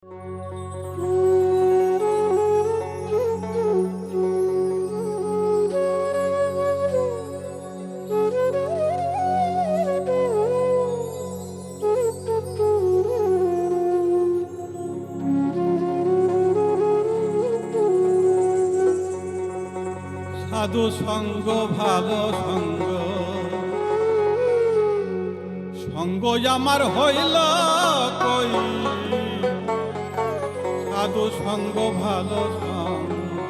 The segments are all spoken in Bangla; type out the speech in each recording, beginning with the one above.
সাধু সঙ্গ ভালো সঙ্গ, সঙ্গ আমার হইল কই। সাধু সঙ্গ ভালো সঙ্গ,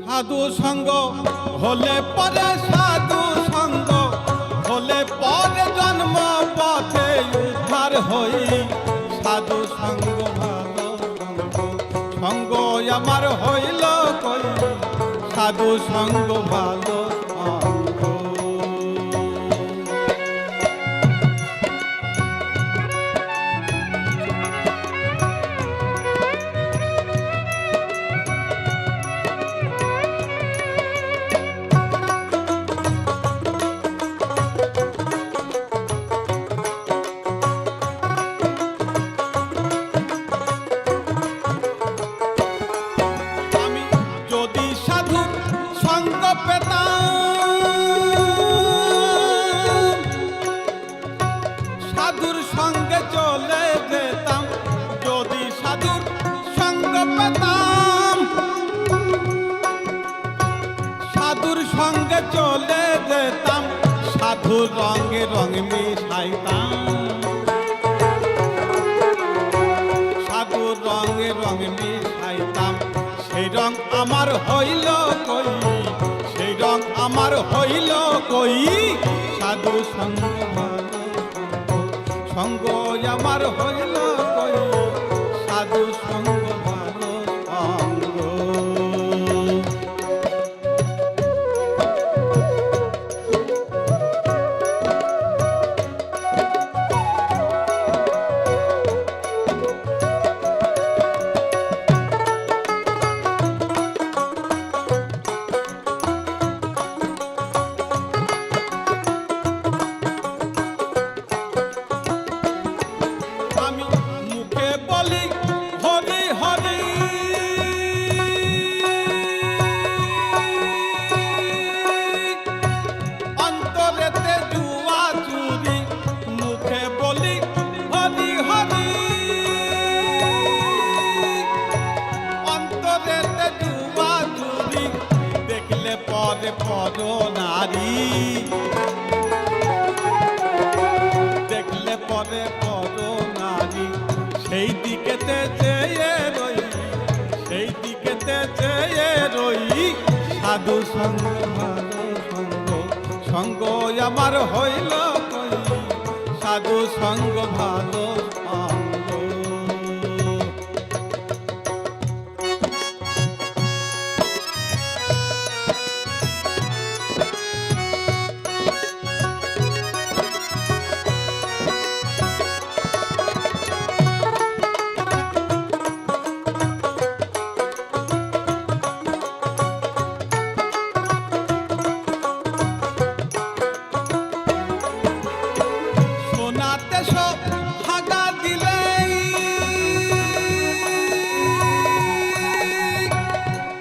সাধু সঙ্গ হলে পরে, সাধু সঙ্গ হলে পরে জন্ম পথে উদ্ধার হই। সাধু সঙ্গ ভালো সঙ্গ, সঙ্গ আমার হইল কই। সাধু সঙ্গ ভালো সঙ্গ। সাধুর সঙ্গে চলে যেতাম, যদি সাধুর সঙ্গ পেতাম। সাধুর সঙ্গে চলে যেতাম, সাধুর রঙে রঙ মিশাইতাম। সাধুর রঙে রঙ মিশাইতাম, সেই রং আমার হইল কই। সেই রং আমার হইল কই। সাধু সঙ্গ ভালো সঙ্গ আমার হইল কই। সাধু সঙ্গ ভালো সঙ্গ। পরে পর নারী দেখলে পরে পর নারী, সেই দিকেতে চেয়ে রই। সেই দিকেতে চেয়ে রই। সাধু সঙ্গ ভালো সঙ্গ, সঙ্গ আমার হইল কই। সাধু সঙ্গ ভালো সঙ্গ।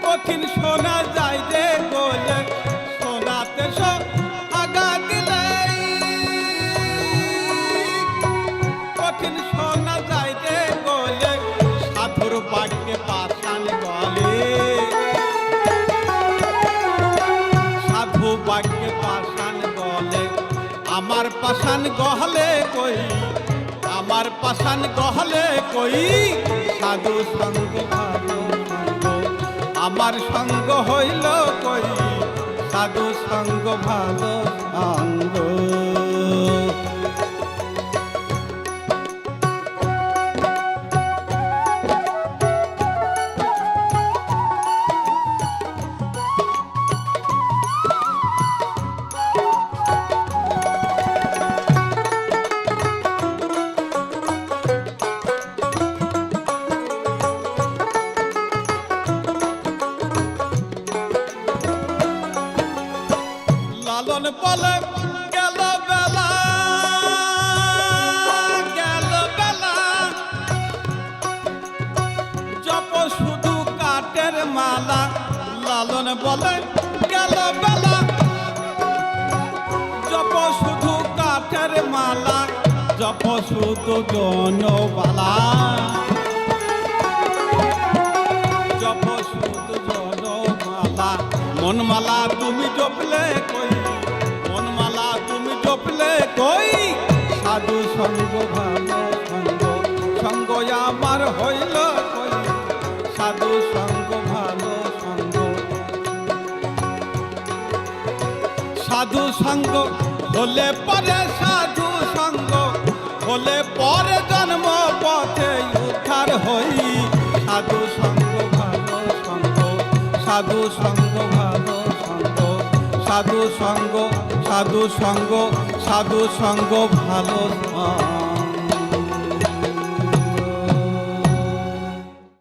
কঠিন শোনা যায় যে বলে, শোনাতে সব আগা দিলে। কঠিন শোনা যায় যে বলে, সাধুর বাক্যে পাষাণ গলে। সাধু বাক্যে পাষাণ গলে, আমার পাষাণ গহলে কই। আমার পাষাণ গহলে কই। সাধু সঙ্গ ভালো সঙ্গ, আমার সঙ্গ হইল কই। সাধু সঙ্গ ভালো সঙ্গ। লালন বলে গেল বলে গেল বেলা জপ শুধু কাঠের মালা জপ শুধু জনবালা জপ শুধু জনমালা মনমালা তুমি জপলে কই মনমালা তুমি জপলে কই সাধু সঙ্গ ভালো সঙ্গ সঙ্গ আমার হইল কই সাধু সঙ্গ ভালো সঙ্গ সাধু সঙ্গ হলে পরে সাধু সঙ্গ হলে পরে জন্ম পথে উদ্ধার হই সাধু সঙ্গ ভালো সঙ্গ সাধু সঙ্গ ভালো সঙ্গ সাধু সঙ্গ সাধু সঙ্গ সাধু সঙ্গ ভালো সঙ্গ